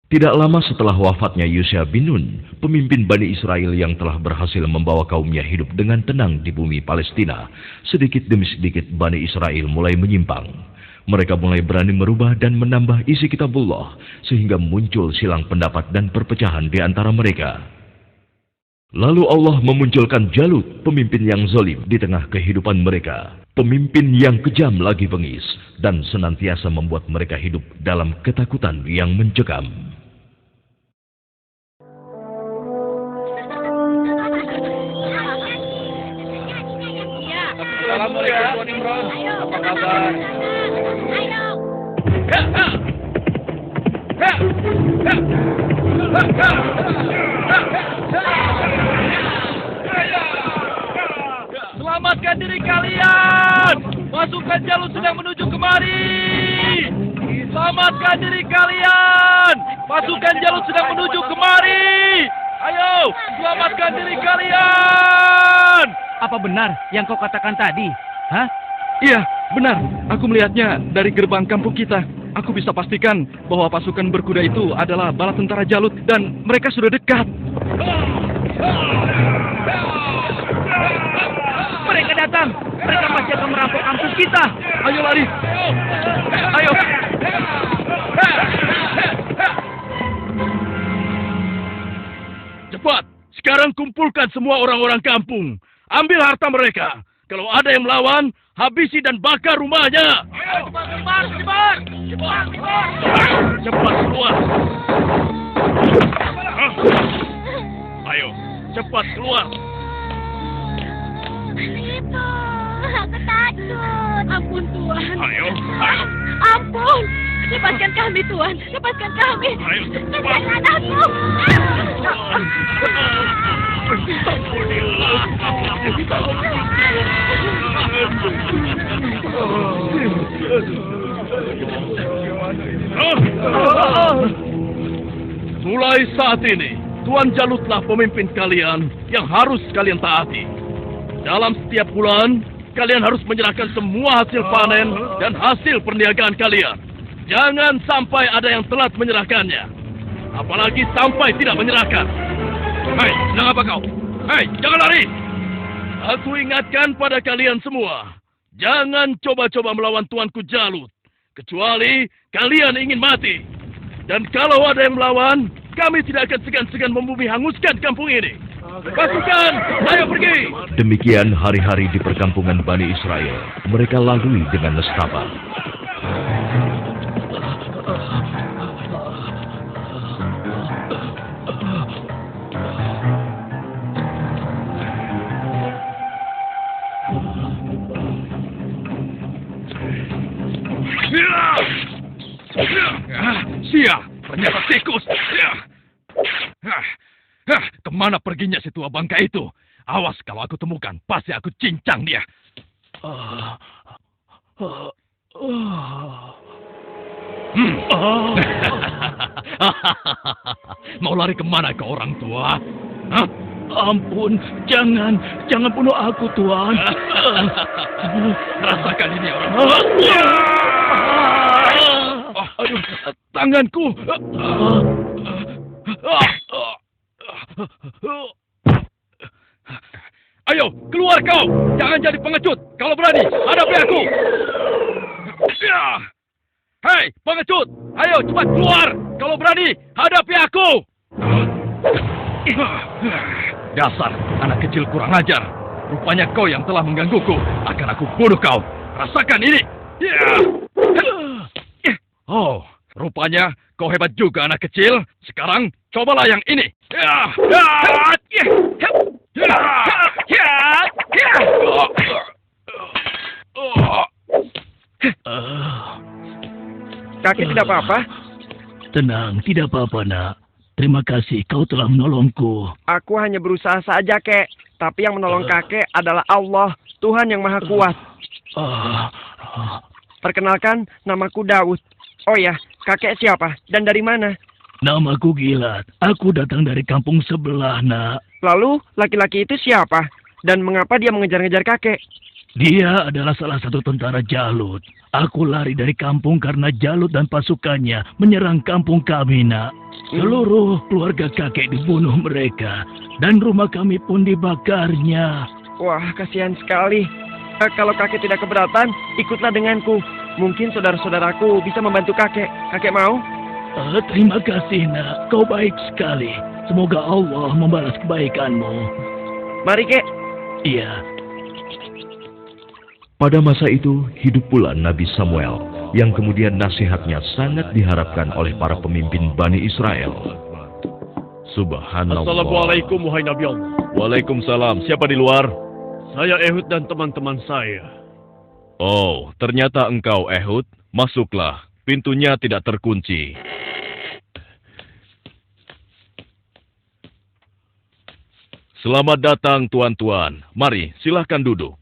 Tidak lama setelah wafatnya Yusha bin Nun, pemimpin Bani Israel yang telah berhasil membawa kaumnya hidup dengan tenang di bumi Palestina, sedikit demi sedikit Bani Israel mulai menyimpang. Mereka mulai berani merubah dan menambah isi kitabullah, sehingga muncul silang pendapat dan perpecahan di antara mereka. Lalu Allah memunculkan Jalut, pemimpin yang zalim di tengah kehidupan mereka. Pemimpin yang kejam lagi bengis, dan senantiasa membuat mereka hidup dalam ketakutan yang mencekam. Assalamualaikum Tuan Imran. Apa kabar? Selamatkan diri kalian! Pasukan Jalut sedang menuju kemari! Selamatkan diri kalian! Pasukan Jalut sedang menuju kemari! Ayo, selamatkan diri kalian! Apa benar yang kau katakan tadi? Hah? Iya, benar. Aku melihatnya dari gerbang kampung kita. Aku bisa pastikan bahwa pasukan berkuda itu adalah bala tentara Jalut dan mereka sudah dekat. Mereka datang! Mereka pasti akan merampok kampung kita! Ayo lari! Ayo! Cepat! Sekarang kumpulkan semua orang-orang kampung. Ambil harta mereka. Kalau ada yang melawan, habisi dan bakar rumahnya. Ayo, cepat! Cepat keluar. Ayo, cepat keluar. Itu, aku takut. Ampun Tuhan. Ayo. Ampun. Lepaskan kami Tuhan. Lepaskan kami. Ayo, cepat. Lepaskan aku. Mulai saat ini, Tuan Jalutlah pemimpin kalian yang harus kalian taati. Dalam setiap bulan, kalian harus menyerahkan semua hasil panen dan hasil perniagaan kalian. Jangan sampai ada yang telat menyerahkannya. Apalagi sampai tidak menyerahkan. Hei, sedang apa kau? Hei, jangan lari! Aku ingatkan pada kalian semua. Jangan coba-coba melawan Tuanku Jalut. Kecuali kalian ingin mati. Dan kalau ada yang melawan, kami tidak akan segan-segan membumi hanguskan kampung ini. Pasukan, ayo pergi! Demikian hari-hari di perkampungan Bani Israel. Mereka lalui dengan nestapa. Sia, ternyata tikus. Kemana perginya si tua bangka itu? Awas kalau aku temukan, pasti aku cincang dia. Mau lari kemana ke orang tua? Hah? Ampun, jangan bunuh aku Tuhan. Rasakan ini orang tua. Aduh, tanganku. Ayo, keluar kau. Jangan jadi pengecut. Kalau berani, hadapi aku. Hei, pengecut. Ayo, cepat keluar. Kalau berani, hadapi aku. Dasar, anak kecil kurang ajar. Rupanya kau yang telah menggangguku. Akan aku bunuh kau. Rasakan ini. Oh, rupanya kau hebat juga anak kecil. Sekarang cobalah yang ini. Kakek tidak apa-apa? Tenang, tidak apa-apa nak. Terima kasih kau telah menolongku. Aku hanya berusaha saja, Kek. Tapi yang menolong kakek adalah Allah, Tuhan yang Maha Kuat. Perkenalkan, namaku Daud. Oh ya, kakek siapa dan dari mana? Namaku Gilat. Aku datang dari kampung sebelah, nak. Lalu, laki-laki itu siapa? Dan mengapa dia mengejar-ngejar kakek? Dia adalah salah satu tentara Jalut. Aku lari dari kampung karena Jalut dan pasukannya menyerang kampung kami, nak. Seluruh keluarga kakek dibunuh mereka, dan rumah kami pun dibakarnya. Wah, kasihan sekali. Kalau kakek tidak keberatan, ikutlah denganku. Mungkin saudara-saudaraku bisa membantu kakek. Kakek mau? Terima kasih, nak. Kau baik sekali. Semoga Allah membalas kebaikanmu. Mari, Kek. Iya. Pada masa itu, hidup pula Nabi Samuel, yang kemudian nasihatnya sangat diharapkan oleh para pemimpin Bani Israel. Subhanallah. Assalamualaikum wahai Nabi Allah. Waalaikumsalam. Siapa di luar? Saya Ehud dan teman-teman saya. Oh, ternyata engkau Ehud. Masuklah. Pintunya tidak terkunci. Selamat datang tuan-tuan. Mari, silahkan duduk.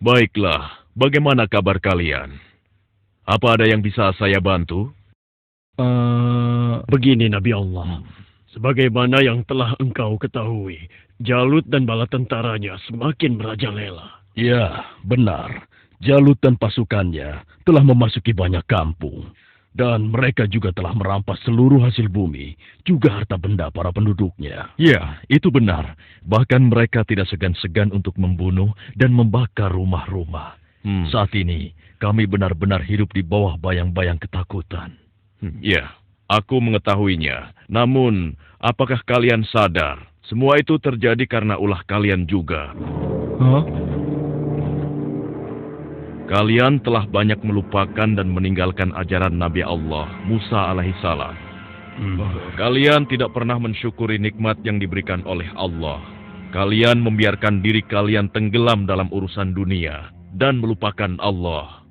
Baiklah, bagaimana kabar kalian? Apa ada yang bisa saya bantu? Begini Nabi Allah. Sebagaimana yang telah engkau ketahui, Jalut dan bala tentaranya semakin merajalela. Ya, benar. Jalut dan pasukannya telah memasuki banyak kampung. Dan mereka juga telah merampas seluruh hasil bumi, juga harta benda para penduduknya. Ya, itu benar. Bahkan mereka tidak segan-segan untuk membunuh dan membakar rumah-rumah. Saat ini, kami benar-benar hidup di bawah bayang-bayang ketakutan. Ya, aku mengetahuinya. Namun, apakah kalian sadar? Semua itu terjadi karena ulah kalian juga. Kalian telah banyak melupakan dan meninggalkan ajaran Nabi Allah, Musa alaihissalam. Kalian tidak pernah mensyukuri nikmat yang diberikan oleh Allah. Kalian membiarkan diri kalian tenggelam dalam urusan dunia dan melupakan Allah.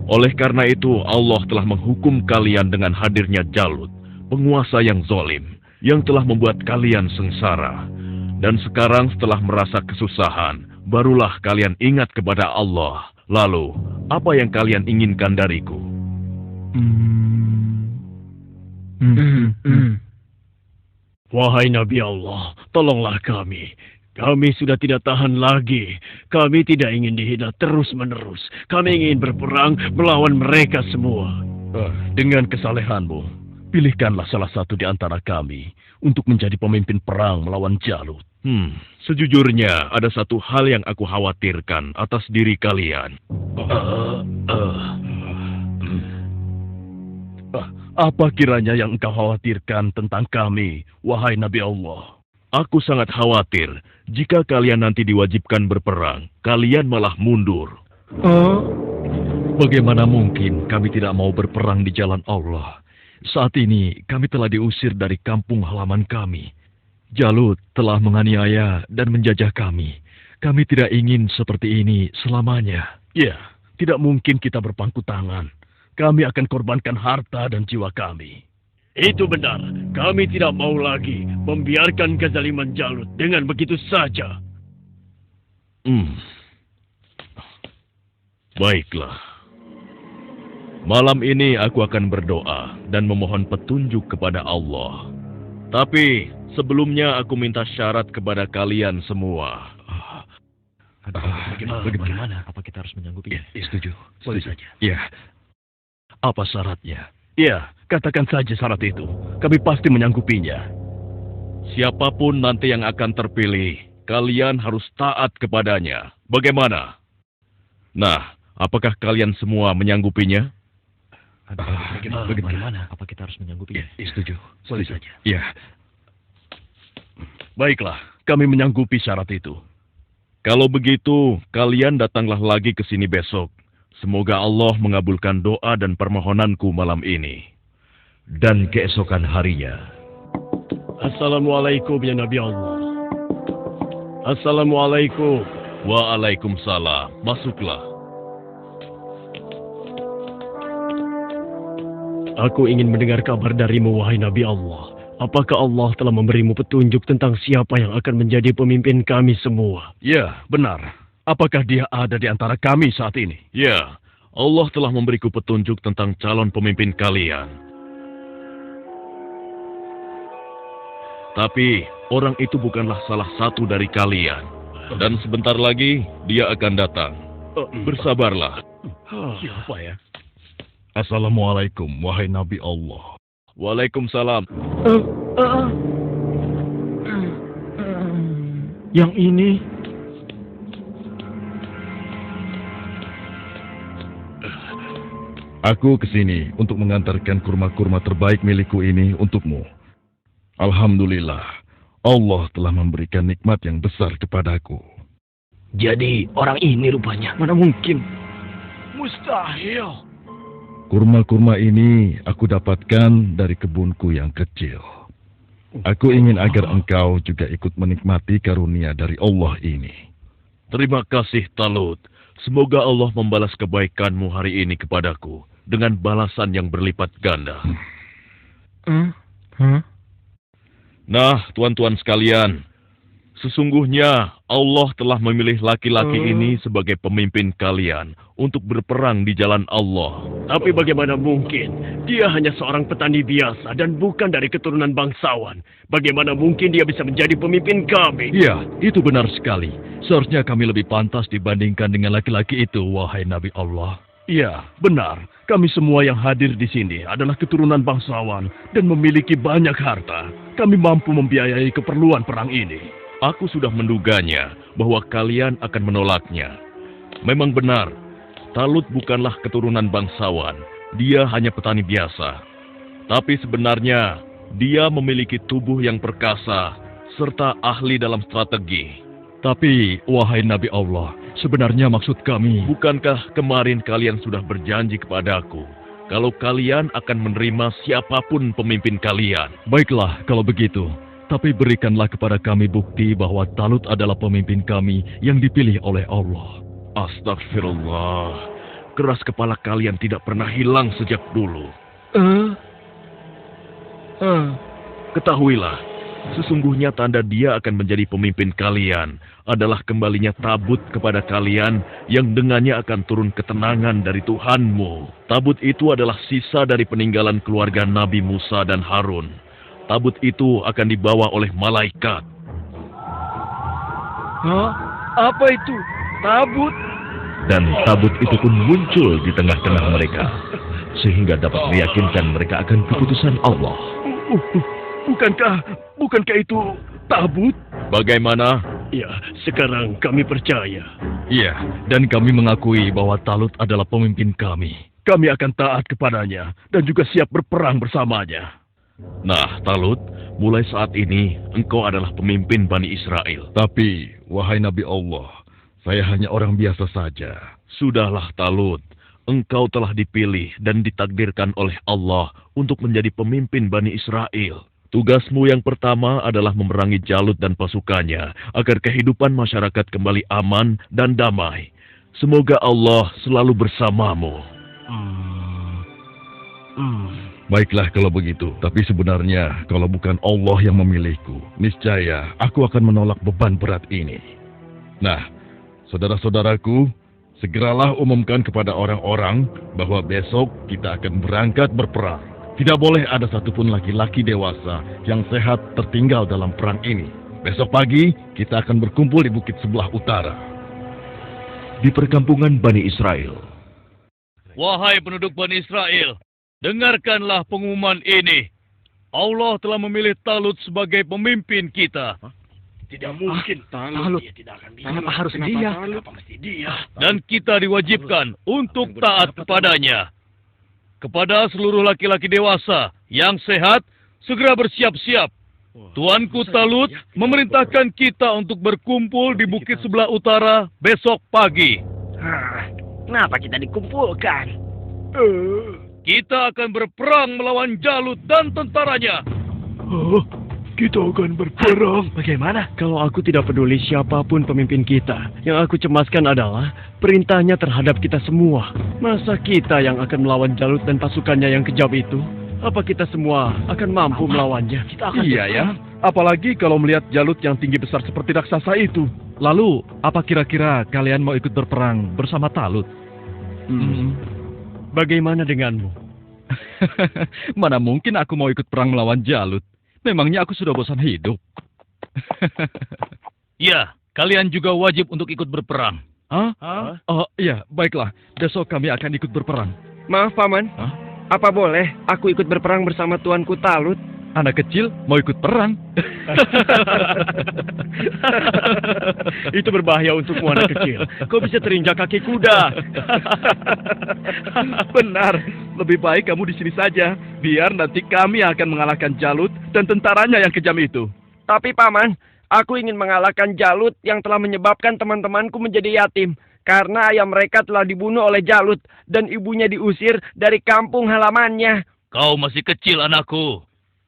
Oleh karena itu, Allah telah menghukum kalian dengan hadirnya Jalut, penguasa yang zalim, yang telah membuat kalian sengsara. Dan sekarang setelah merasa kesusahan, barulah kalian ingat kepada Allah. Lalu, apa yang kalian inginkan dariku? Wahai Nabi Allah, tolonglah kami. Kami sudah tidak tahan lagi. Kami tidak ingin dihina terus-menerus. Kami ingin berperang melawan mereka semua. Dengan kesalehanmu, pilihkanlah salah satu di antara kami untuk menjadi pemimpin perang melawan Jalut. Sejujurnya, ada satu hal yang aku khawatirkan atas diri kalian. Apa kiranya yang engkau khawatirkan tentang kami, wahai Nabi Allah? Aku sangat khawatir jika kalian nanti diwajibkan berperang, kalian malah mundur. Bagaimana mungkin kami tidak mau berperang di jalan Allah? Saat ini kami telah diusir dari kampung halaman kami. Jalut telah menganiaya dan menjajah kami. Kami tidak ingin seperti ini selamanya. Ya, tidak mungkin kita berpangku tangan. Kami akan korbankan harta dan jiwa kami. Itu benar. Kami tidak mau lagi membiarkan kezaliman Jalut dengan begitu saja. Baiklah. Malam ini aku akan berdoa dan memohon petunjuk kepada Allah. Tapi sebelumnya aku minta syarat kepada kalian semua. Bagaimana? Apa kita harus menyanggupinya? Setuju. Boleh saja. Ya. Apa syaratnya? Ya, katakan saja syarat itu. Kami pasti menyanggupinya. Siapapun nanti yang akan terpilih, kalian harus taat kepadanya. Bagaimana? Nah, apakah kalian semua menyanggupinya? Bagaimana? Apa kita harus menyanggupinya? Setuju. Boleh saja. Ya. Baiklah, kami menyanggupi syarat itu. Kalau begitu, kalian datanglah lagi ke sini besok. Semoga Allah mengabulkan doa dan permohonanku malam ini. Dan keesokan harinya, Assalamualaikum ya Nabi Allah. Assalamualaikum. Waalaikumsalam. Masuklah. Aku ingin mendengar kabar darimu, wahai Nabi Allah. Apakah Allah telah memberimu petunjuk tentang siapa yang akan menjadi pemimpin kami semua? Ya, benar. Apakah dia ada di antara kami saat ini? Ya, Allah telah memberiku petunjuk tentang calon pemimpin kalian. Tapi, orang itu bukanlah salah satu dari kalian. Dan sebentar lagi, dia akan datang. Bersabarlah. Siapa ya? Assalamualaikum, wahai Nabi Allah. Waalaikumsalam. Yang ini... Aku kesini untuk mengantarkan kurma-kurma terbaik milikku ini untukmu. Alhamdulillah, Allah telah memberikan nikmat yang besar kepadaku. Jadi orang ini rupanya. Mana mungkin? Mustahil. Kurma-kurma ini aku dapatkan dari kebunku yang kecil. Aku ingin agar engkau juga ikut menikmati karunia dari Allah ini. Terima kasih, Talut. Semoga Allah membalas kebaikanmu hari ini kepadaku dengan balasan yang berlipat ganda. Nah, tuan-tuan sekalian, sesungguhnya Allah telah memilih laki-laki ini sebagai pemimpin kalian untuk berperang di jalan Allah. Tapi bagaimana mungkin? Dia hanya seorang petani biasa dan bukan dari keturunan bangsawan. Bagaimana mungkin dia bisa menjadi pemimpin kami? Ya, itu benar sekali. Seharusnya kami lebih pantas dibandingkan dengan laki-laki itu, wahai Nabi Allah. Ya, benar. Kami semua yang hadir di sini adalah keturunan bangsawan dan memiliki banyak harta. Kami mampu membiayai keperluan perang ini. Aku sudah menduganya bahwa kalian akan menolaknya. Memang benar, Talut bukanlah keturunan bangsawan. Dia hanya petani biasa. Tapi sebenarnya, dia memiliki tubuh yang perkasa serta ahli dalam strategi. Tapi, wahai Nabi Allah, sebenarnya maksud kami... Bukankah kemarin kalian sudah berjanji kepadaku kalau kalian akan menerima siapapun pemimpin kalian? Baiklah, kalau begitu. Tapi berikanlah kepada kami bukti bahwa Talut adalah pemimpin kami yang dipilih oleh Allah. Astagfirullah. Keras kepala kalian tidak pernah hilang sejak dulu. Ketahuilah, sesungguhnya tanda dia akan menjadi pemimpin kalian adalah kembalinya tabut kepada kalian yang dengannya akan turun ketenangan dari Tuhanmu. Tabut itu adalah sisa dari peninggalan keluarga Nabi Musa dan Harun. Tabut itu akan dibawa oleh malaikat. Hah? Apa itu? Tabut? Dan tabut itu pun muncul di tengah-tengah mereka, sehingga dapat meyakinkan mereka akan keputusan Allah. Bukankah itu tabut? Bagaimana? Ya, sekarang kami percaya. Iya, dan kami mengakui bahwa Talut adalah pemimpin kami. Kami akan taat kepadanya dan juga siap berperang bersamanya. Nah, Talut, mulai saat ini engkau adalah pemimpin Bani Israel. Tapi, wahai Nabi Allah, saya hanya orang biasa saja. Sudahlah, Talut. Engkau telah dipilih dan ditakdirkan oleh Allah untuk menjadi pemimpin Bani Israel. Tugasmu yang pertama adalah memerangi Jalut dan pasukannya agar kehidupan masyarakat kembali aman dan damai. Semoga Allah selalu bersamamu. Baiklah kalau begitu. Tapi sebenarnya kalau bukan Allah yang memilihku, niscaya aku akan menolak beban berat ini. Nah, saudara-saudaraku, segeralah umumkan kepada orang-orang bahwa besok kita akan berangkat berperang. Tidak boleh ada satupun laki-laki dewasa yang sehat tertinggal dalam perang ini. Besok pagi kita akan berkumpul di bukit sebelah utara. Di perkampungan Bani Israel. Wahai penduduk Bani Israel, dengarkanlah pengumuman ini. Allah telah memilih Talut sebagai pemimpin kita. Tidak mungkin. Talut. Dia tidak akan bisa. Kenapa harus dia? Kenapa mesti dia? Dan kita diwajibkan untuk taat kepadanya. Kepada seluruh laki-laki dewasa yang sehat, segera bersiap-siap. Tuanku Talut memerintahkan kita untuk berkumpul di bukit sebelah utara besok pagi. Kenapa kita dikumpulkan? Kita akan berperang melawan Jalut dan tentaranya. Kita akan berperang. Bagaimana? Kalau aku tidak peduli siapapun pemimpin kita, yang aku cemaskan adalah perintahnya terhadap kita semua. Masa kita yang akan melawan Jalut dan pasukannya yang kejam itu? Apa kita semua akan mampu melawannya? Kita akan Iya ya, apalagi kalau melihat Jalut yang tinggi besar seperti raksasa itu. Lalu, apa kira-kira kalian mau ikut berperang bersama Talut? Bagaimana denganmu? Mana mungkin aku mau ikut perang melawan Jalut? Memangnya aku sudah bosan hidup? Ya, kalian juga wajib untuk ikut berperang. Oh, iya, baiklah. Besok kami akan ikut berperang. Maaf, Paman. Hah? Apa boleh aku ikut berperang bersama Tuanku Talut? Anak kecil mau ikut perang? Itu berbahaya untukmu, anak kecil. Kau bisa terinjak kaki kuda. Benar, lebih baik kamu di sini saja. Biar nanti kami akan mengalahkan Jalut dan tentaranya yang kejam itu. Tapi, Paman, aku ingin mengalahkan Jalut yang telah menyebabkan teman-temanku menjadi yatim. Karena ayah mereka telah dibunuh oleh Jalut dan ibunya diusir dari kampung halamannya. Kau masih kecil, anakku.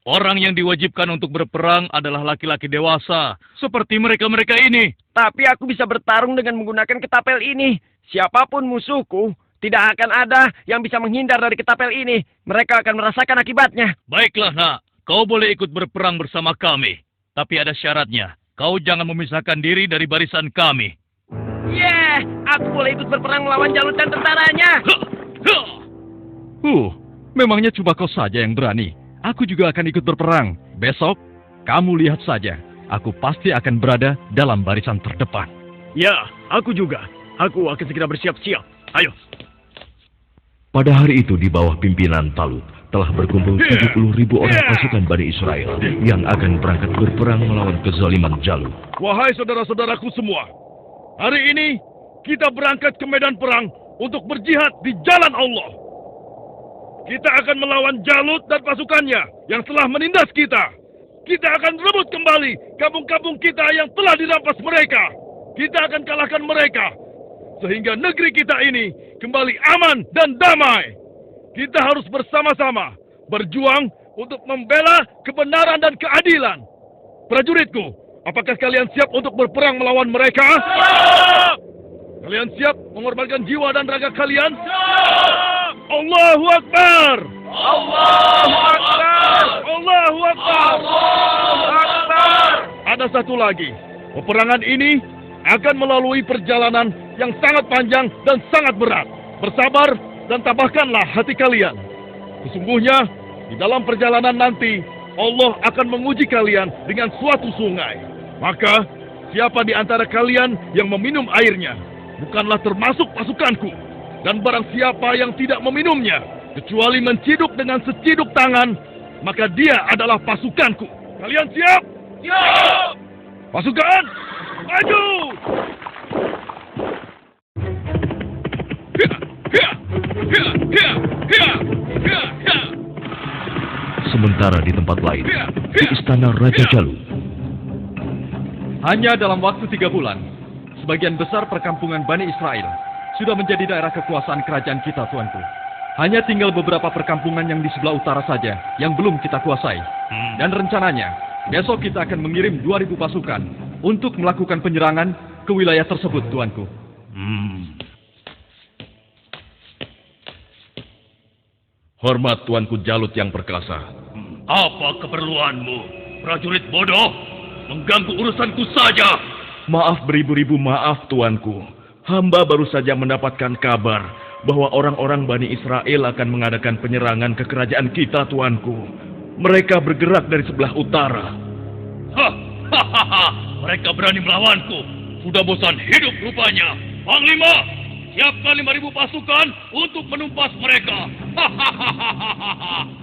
Orang yang diwajibkan untuk berperang adalah laki-laki dewasa, seperti mereka-mereka ini. Tapi aku bisa bertarung dengan menggunakan ketapel ini. Siapapun musuhku, tidak akan ada yang bisa menghindar dari ketapel ini. Mereka akan merasakan akibatnya. Baiklah, nak. Kau boleh ikut berperang bersama kami. Tapi ada syaratnya. Kau jangan memisahkan diri dari barisan kami. Aku boleh ikut berperang melawan Jalut dan tentaranya. Memangnya cuma kau saja yang berani. Aku juga akan ikut berperang. Besok, kamu lihat saja. Aku pasti akan berada dalam barisan terdepan. Ya, aku juga. Aku akan segera bersiap-siap. Ayo. Pada hari itu di bawah pimpinan Talut telah berkumpul 70.000 orang pasukan Bani Israel yang akan berangkat berperang melawan kezaliman Jalut. Wahai saudara-saudaraku semua, hari ini kita berangkat ke medan perang untuk berjihad di jalan Allah. Kita akan melawan Jalut dan pasukannya yang telah menindas kita. Kita akan rebut kembali kampung-kampung kita yang telah dirampas mereka. Kita akan kalahkan mereka. Sehingga negeri kita ini kembali aman dan damai. Kita harus bersama-sama berjuang untuk membela kebenaran dan keadilan. Prajuritku, apakah kalian siap untuk berperang melawan mereka? Siap! Kalian siap mengorbankan jiwa dan raga kalian? Siap! Allahu Akbar! Allahu Akbar! Allahu Akbar! Allahu Akbar! Ada satu lagi. Peperangan ini akan melalui perjalanan yang sangat panjang dan sangat berat. Bersabar dan tabahkanlah hati kalian. Sesungguhnya, di dalam perjalanan nanti, Allah akan menguji kalian dengan suatu sungai. Maka, siapa di antara kalian yang meminum airnya, bukanlah termasuk pasukanku. Dan barang siapa yang tidak meminumnya, kecuali menciduk dengan seciduk tangan, maka dia adalah pasukanku. Kalian siap? Siap! Pasukan, maju! Sementara di tempat lain, di istana Raja Jalut, Hanya dalam waktu 3 bulan, sebagian besar perkampungan Bani Israel sudah menjadi daerah kekuasaan kerajaan kita, Tuanku. Hanya tinggal beberapa perkampungan yang di sebelah utara saja yang belum kita kuasai. Dan rencananya, besok kita akan mengirim 2.000 pasukan untuk melakukan penyerangan ke wilayah tersebut, Tuanku. Hormat Tuanku Jalut yang perkasa. Apa keperluanmu, prajurit bodoh? Mengganggu urusanku saja. Maaf beribu-ribu maaf, Tuanku. Hamba baru saja mendapatkan kabar bahwa orang-orang Bani Israel akan mengadakan penyerangan ke kerajaan kita, Tuanku. Mereka bergerak dari sebelah utara. Hahaha, mereka berani melawanku. Sudah bosan hidup rupanya. Panglima, siapkan 5.000 pasukan untuk menumpas mereka.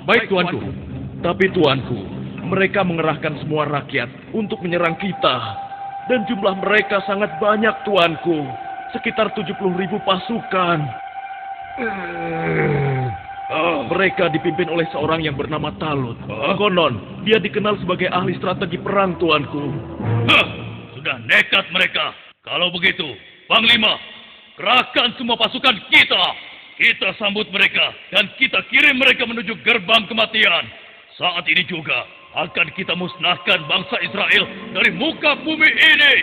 Baik, Tuanku. Tapi, Tuanku, mereka mengerahkan semua rakyat untuk menyerang kita. Dan jumlah mereka sangat banyak, Tuanku. Sekitar 70.000 pasukan. Mereka dipimpin oleh seorang yang bernama Talut. Konon, dia dikenal sebagai ahli strategi perang, Tuanku. Sudah nekat mereka. Kalau begitu, Panglima, kerahkan semua pasukan kita. Kita sambut mereka dan kita kirim mereka menuju gerbang kematian. Saat ini juga akan kita musnahkan bangsa Israel dari muka bumi ini.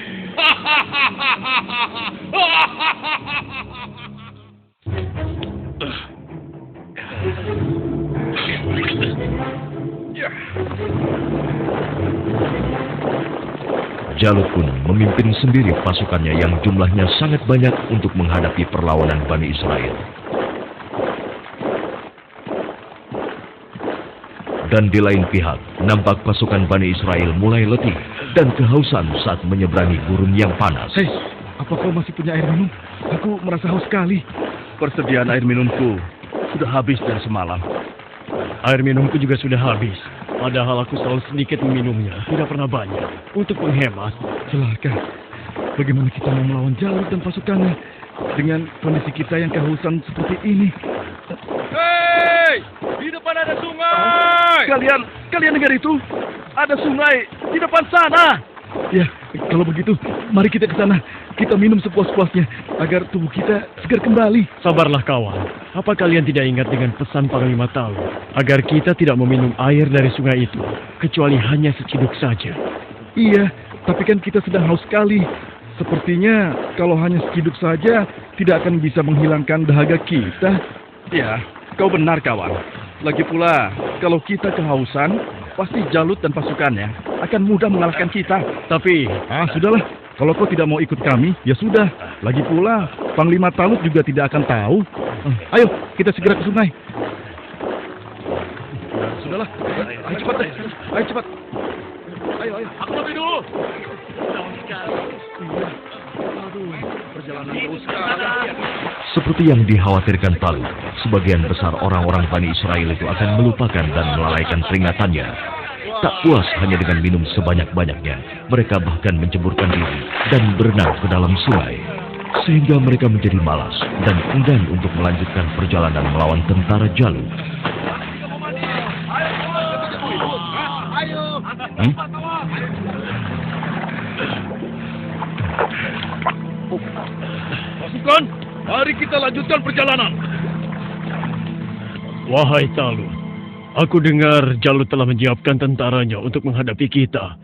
Jalut pun memimpin sendiri pasukannya yang jumlahnya sangat banyak untuk menghadapi perlawanan Bani Israel. Dan di lain pihak, nampak pasukan Bani Israel mulai letih dan kehausan saat menyeberangi gurun yang panas. Hei, apa kau masih punya air minum? Aku merasa haus sekali. Persediaan air minumku sudah habis dari semalam. Air minumku juga sudah habis. Padahal aku selalu sedikit meminumnya, tidak pernah banyak. Untuk menghemat. Celaka. Bagaimana kita mau melawan Jalut dan pasukannya dengan kondisi kita yang kehausan seperti ini? Hei! Di depan ada sungai! Kalian dengar itu? Ada sungai di depan sana! Ya, kalau begitu, mari kita ke sana. Kita minum sepuas-puasnya agar tubuh kita segar kembali. Sabarlah kawan. Apa kalian tidak ingat dengan pesan Panglima Talu? Agar kita tidak meminum air dari sungai itu, kecuali hanya seciduk saja. Iya, tapi kan kita sedang haus sekali. Sepertinya kalau hanya seciduk saja tidak akan bisa menghilangkan dahaga kita. Ya, kau benar kawan. Lagi pula, kalau kita kehausan, pasti Jalut dan pasukannya akan mudah mengalahkan kita. Tapi, Sudahlah. Kalau kau tidak mau ikut kami, ya sudah. Lagi pula, Panglima Talut juga tidak akan tahu. Ayo, kita segera ke sungai. Sudahlah, ayo cepat deh. Ayo cepat. Ayo. Aku lebih dulu! Seperti yang dikhawatirkan Talut, sebagian besar orang-orang Bani Israel itu akan melupakan dan melalaikan peringatannya. Tak puas hanya dengan minum sebanyak-banyaknya, mereka bahkan menceburkan diri dan berenang ke dalam sungai. Sehingga mereka menjadi malas dan enggan untuk melanjutkan perjalanan melawan tentara Jalut. Pasukan, mari kita lanjutkan perjalanan. wahai Talut, aku dengar Jalut telah menyiapkan tentaranya untuk menghadapi kita.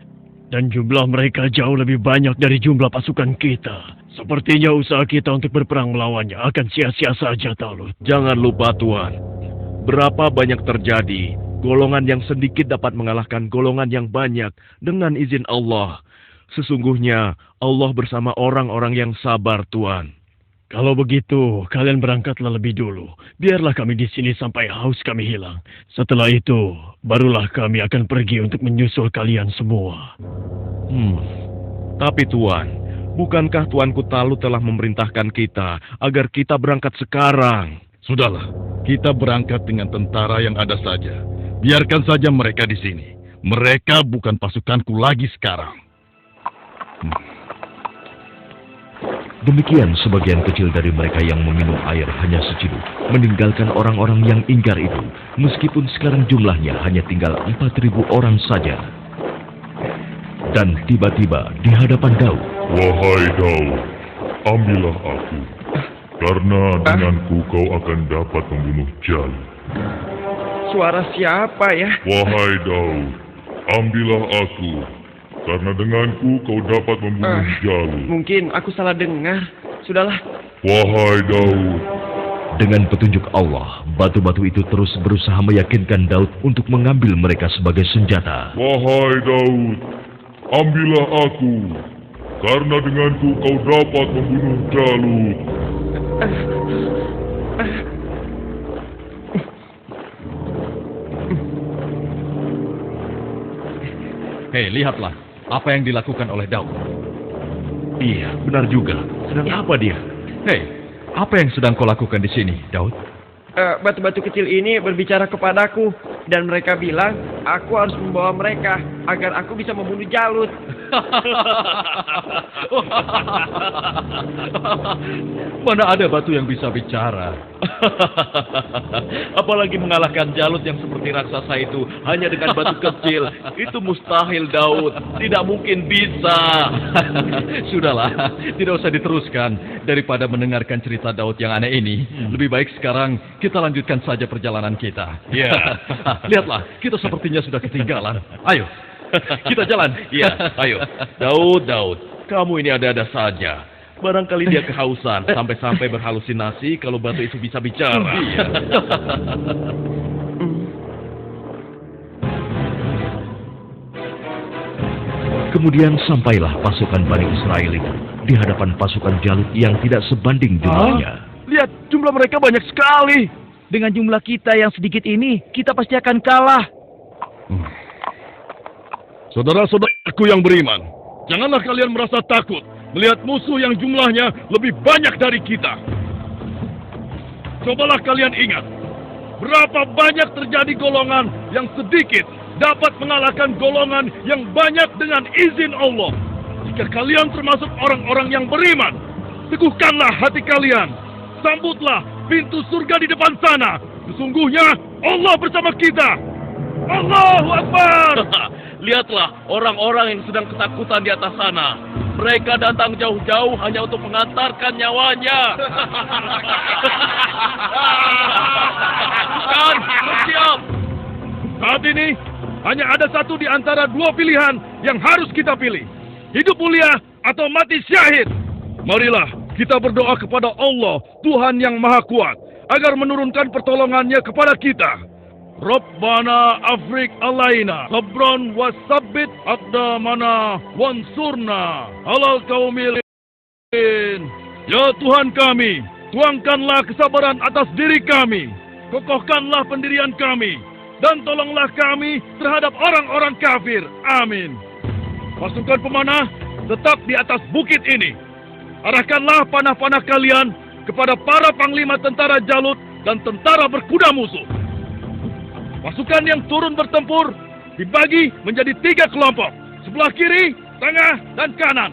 Dan jumlah mereka jauh lebih banyak dari jumlah pasukan kita. Sepertinya usaha kita untuk berperang melawannya akan sia-sia saja, Talut. Jangan lupa Tuan, berapa banyak terjadi, golongan yang sedikit dapat mengalahkan golongan yang banyak dengan izin Allah. Sesungguhnya Allah bersama orang-orang yang sabar, Tuan. Kalau begitu, kalian berangkatlah lebih dulu. Biarlah kami di sini sampai haus kami hilang. Setelah itu, barulah kami akan pergi untuk menyusul kalian semua. Tapi Tuan, bukankah Tuanku Talut telah memerintahkan kita agar kita berangkat sekarang? Sudahlah, kita berangkat dengan tentara yang ada saja. Biarkan saja mereka di sini. Mereka bukan pasukanku lagi sekarang. Demikian sebagian kecil dari mereka yang meminum air hanya seciduk, meninggalkan orang-orang yang ingkar itu, meskipun sekarang jumlahnya hanya tinggal 4.000 orang saja. Dan tiba-tiba di hadapan Daud, Wahai Daud, ambillah aku, karena denganku kau akan dapat membunuh Jalut. Suara siapa ya? Wahai Daud, ambillah aku, karena denganku kau dapat membunuh Jalut. Mungkin aku salah dengar. Sudahlah. Wahai Daud, dengan petunjuk Allah, batu-batu itu terus berusaha meyakinkan Daud untuk mengambil mereka sebagai senjata. wahai Daud, ambillah aku, karena denganku kau dapat membunuh Jalut. Hei, lihatlah apa yang dilakukan oleh Daud. Iya, benar juga. Sedang apa dia? Hei, apa yang sedang kau lakukan di sini, Daud? Batu-batu kecil ini berbicara kepadaku. Dan mereka bilang, aku harus membawa mereka agar aku bisa membunuh Jalut. Mana ada batu yang bisa bicara? Apalagi mengalahkan Jalut yang seperti raksasa itu hanya dengan batu kecil. Itu mustahil, Daud. Tidak mungkin bisa. Sudahlah, tidak usah diteruskan. Daripada mendengarkan cerita Daud yang aneh ini, lebih baik sekarang kita lanjutkan saja perjalanan kita. Ya. Lihatlah, kita sepertinya sudah ketinggalan. Ayo, kita jalan. Iya, ayo. Daud, kamu ini ada-ada saja. Barangkali dia kehausan, sampai-sampai berhalusinasi kalau batu itu bisa bicara. Iya. Kemudian sampailah pasukan Bani Israel itu di hadapan pasukan Jalut yang tidak sebanding jumlahnya. Lihat, jumlah mereka banyak sekali. Dengan jumlah kita yang sedikit ini, kita pasti akan kalah. Saudara-saudaraku yang beriman, janganlah kalian merasa takut melihat musuh yang jumlahnya lebih banyak dari kita. Cobalah kalian ingat berapa banyak terjadi golongan yang sedikit dapat mengalahkan golongan yang banyak dengan izin Allah. Jika kalian termasuk orang-orang yang beriman, teguhkanlah hati kalian. Sambutlah pintu surga di depan sana. Sesungguhnya Allah bersama kita. Allahu Akbar. Lihatlah orang-orang yang sedang ketakutan di atas sana. Mereka datang jauh-jauh hanya untuk mengantarkan nyawanya. Bukan, bersiap. Saat ini hanya ada satu di antara dua pilihan yang harus kita pilih. Hidup mulia atau mati syahid. Marilah kita berdoa kepada Allah, Tuhan yang Maha Kuat, agar menurunkan pertolongannya kepada kita. Rabbana afrik alaina sabran wasabbit aqdamana wansurna alal qaumil. Ya Tuhan kami, tuangkanlah kesabaran atas diri kami, kokohkanlah pendirian kami, dan tolonglah kami terhadap orang-orang kafir. Amin. Pasukan pemanah tetap di atas bukit ini. Arahkanlah panah-panah kalian kepada para panglima tentara Jalut dan tentara berkuda musuh. Pasukan yang turun bertempur dibagi menjadi 3 kelompok. Sebelah kiri, tengah, dan kanan.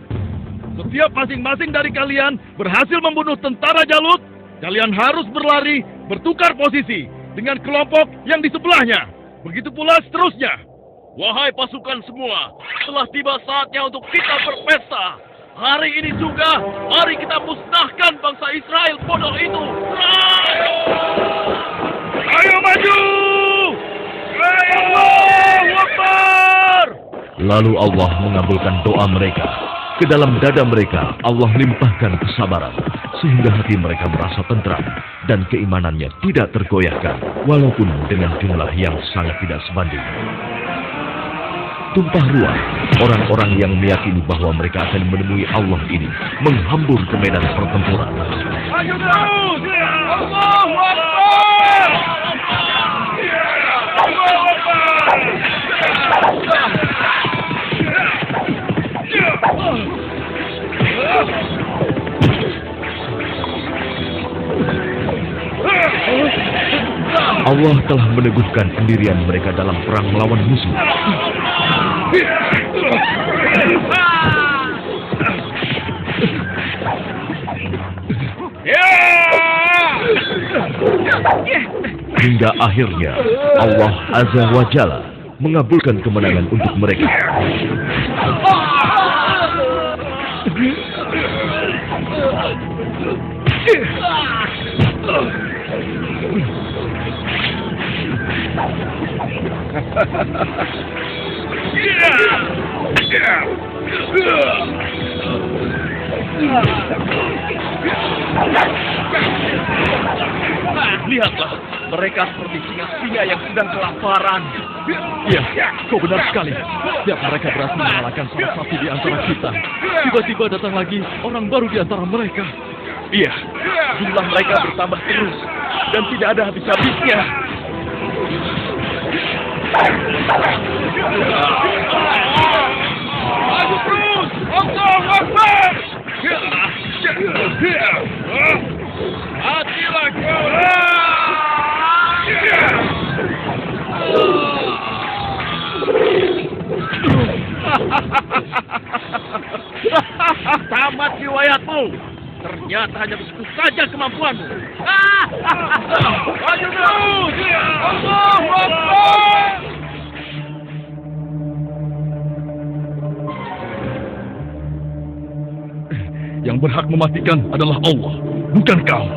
Setiap masing-masing dari kalian berhasil membunuh tentara Jalut, kalian harus berlari bertukar posisi dengan kelompok yang di sebelahnya. Begitu pula seterusnya. Wahai pasukan semua, telah tiba saatnya untuk kita berpesta. Hari ini juga, mari kita musnahkan bangsa Israel bodoh itu. Ayo maju! Allahu Akbar! Lalu Allah mengabulkan doa mereka. Ke dalam dada mereka Allah limpahkan kesabaran, sehingga hati mereka merasa tentram dan keimanannya tidak tergoyahkan, walaupun dengan jumlah yang sangat tidak sebanding. Tumpah ruah, orang-orang yang meyakini bahwa mereka akan menemui Allah ini menghambur ke medan pertempuran. Ayo terus! Allahu Akbar! Allahu Akbar! Allah telah meneguhkan pendirian mereka dalam perang melawan musuh. Hingga akhirnya Allah Azza wa Jalla mengabulkan kemenangan untuk mereka. Lihatlah, mereka seperti singa-singa yang sedang kelaparan. Iya, kau benar sekali. Setiap mereka berhasil mengalahkan salah satu di antara kita, tiba-tiba datang lagi orang baru di antara mereka. Iya, jumlah mereka bertambah terus dan tidak ada habis-habisnya. Maju terus! Allahu Akbar! Matilah kau! Tamat riwayatmu. Ternyata hanya begitu saja kemampuanmu. Maju terus! Allahu Akbar! Yang berhak mematikan adalah Allah, bukan kau.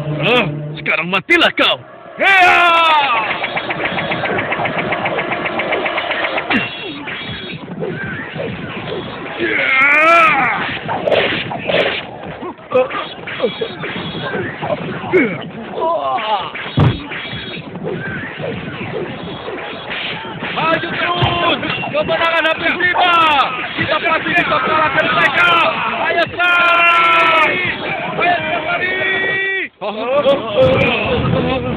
Sekarang matilah kau. Maju terus! Kemenangan hampir tiba! Kita pasti bisa mengalahkan mereka! Ayo serang! Ayo lari!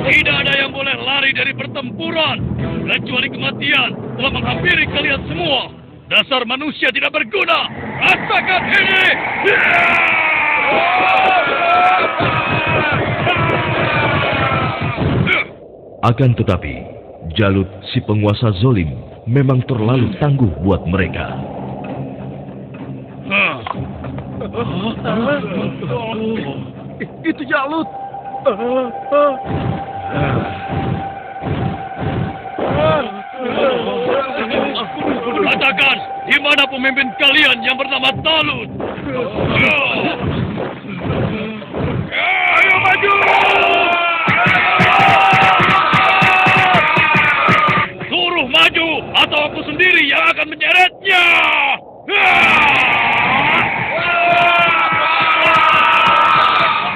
Tidak ada yang boleh lari dari pertempuran, kecuali kematian telah menghampiri kalian semua. Dasar manusia tidak berguna! Rasakan ini! Akan tetapi, Jalut si penguasa zolim memang terlalu tangguh buat mereka. Itu Jalut. Katakan, di mana pemimpin kalian yang bernama Talut? Ayo maju! Suruh maju, atau aku sendiri yang akan menyeretnya!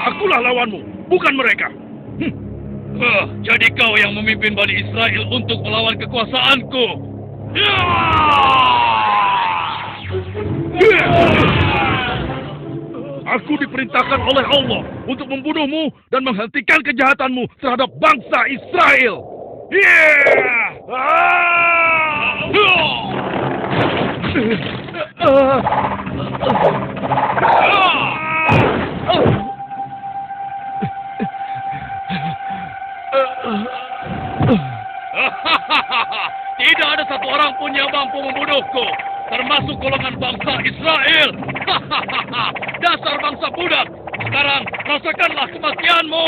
Akulah lawanmu, bukan mereka. Jadi kau yang memimpin Bani Israel untuk melawan kekuasaanku. Aku diperintahkan oleh Allah untuk membunuhmu dan menghentikan kejahatanmu terhadap bangsa Israel. Tidak ada satu orang pun yang mampu membunuhku, termasuk golongan bangsa Israel. Dasar bangsa budak. Sekarang rasakanlah kematianmu.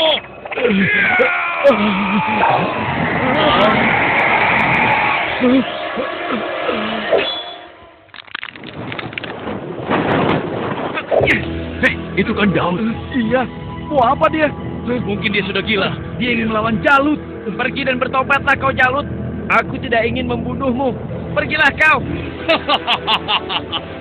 Hei, itu kan Daud. Iya. Mau apa dia? Mungkin dia sudah gila. Dia ingin melawan Jalut. Pergi dan bertobatlah kau Jalut. Aku tidak ingin membunuhmu. Pergilah kau.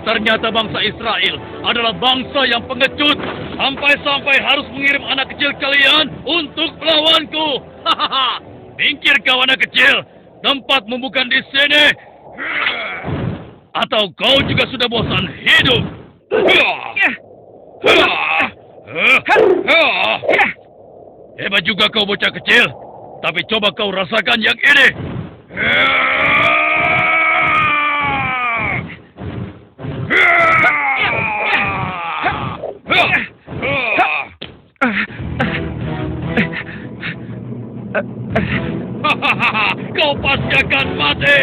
Ternyata bangsa Israel adalah bangsa yang pengecut. Sampai-sampai harus mengirim anak kecil kalian untuk melawanku. Minggir kau anak kecil. Tempatmu bukan di sini. Atau kau juga sudah bosan hidup? Hebat juga kau bocah kecil. Tapi coba kau rasakan yang ini. Kau pasti akan mati.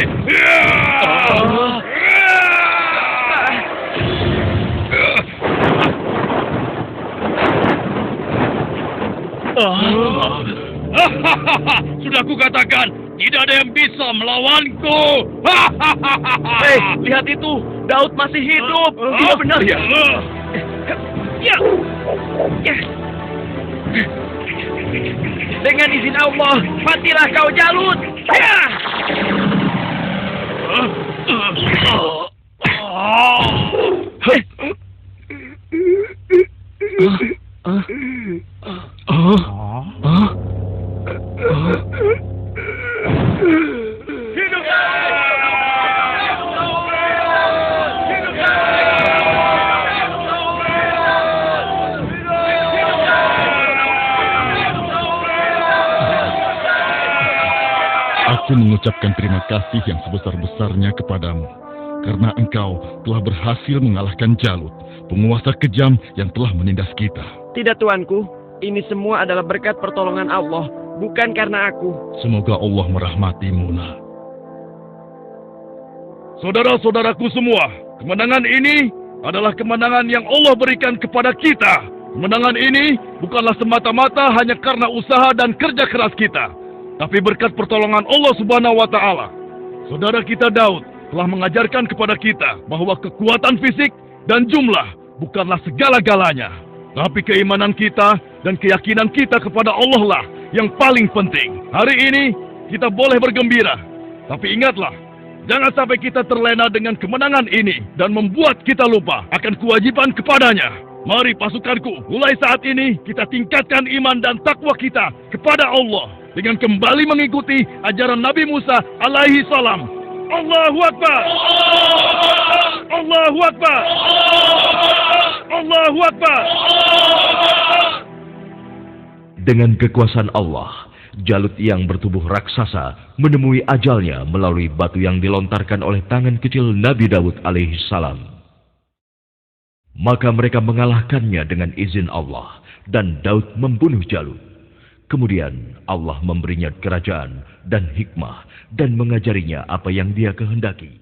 Sudah kukatakan, tidak ada yang bisa melawanku. Hei, lihat itu. Daud masih hidup. Tidak benar ya? Ya. Dengan izin Allah, matilah kau Jalut. Ya. Aku mengucapkan terima kasih yang sebesar-besarnya kepadamu, karena engkau telah berhasil mengalahkan Jalut, penguasa kejam yang telah menindas kita. Tidak tuanku, ini semua adalah berkat pertolongan Allah, bukan karena aku. Semoga Allah merahmatimu, nak. Saudara-saudaraku semua, kemenangan ini adalah kemenangan yang Allah berikan kepada kita. Kemenangan ini bukanlah semata-mata hanya karena usaha dan kerja keras kita, tapi berkat pertolongan Allah Subhanahu wa Ta'ala. Saudara kita Daud telah mengajarkan kepada kita bahwa kekuatan fisik dan jumlah bukanlah segala-galanya, tapi keimanan kita dan keyakinan kita kepada Allah lah yang paling penting. Hari ini kita boleh bergembira, tapi ingatlah, jangan sampai kita terlena dengan kemenangan ini dan membuat kita lupa akan kewajiban kepadanya. Mari pasukanku, mulai saat ini kita tingkatkan iman dan takwa kita kepada Allah dengan kembali mengikuti ajaran Nabi Musa alaihi salam. Allahu Akbar! Allahu Akbar! Allahu Akbar! Dengan kekuasaan Allah, Jalut yang bertubuh raksasa menemui ajalnya melalui batu yang dilontarkan oleh tangan kecil Nabi Daud alaihi salam. Maka mereka mengalahkannya dengan izin Allah, dan Daud membunuh Jalut. Kemudian Allah memberinya kerajaan dan hikmah dan mengajarinya apa yang Dia kehendaki.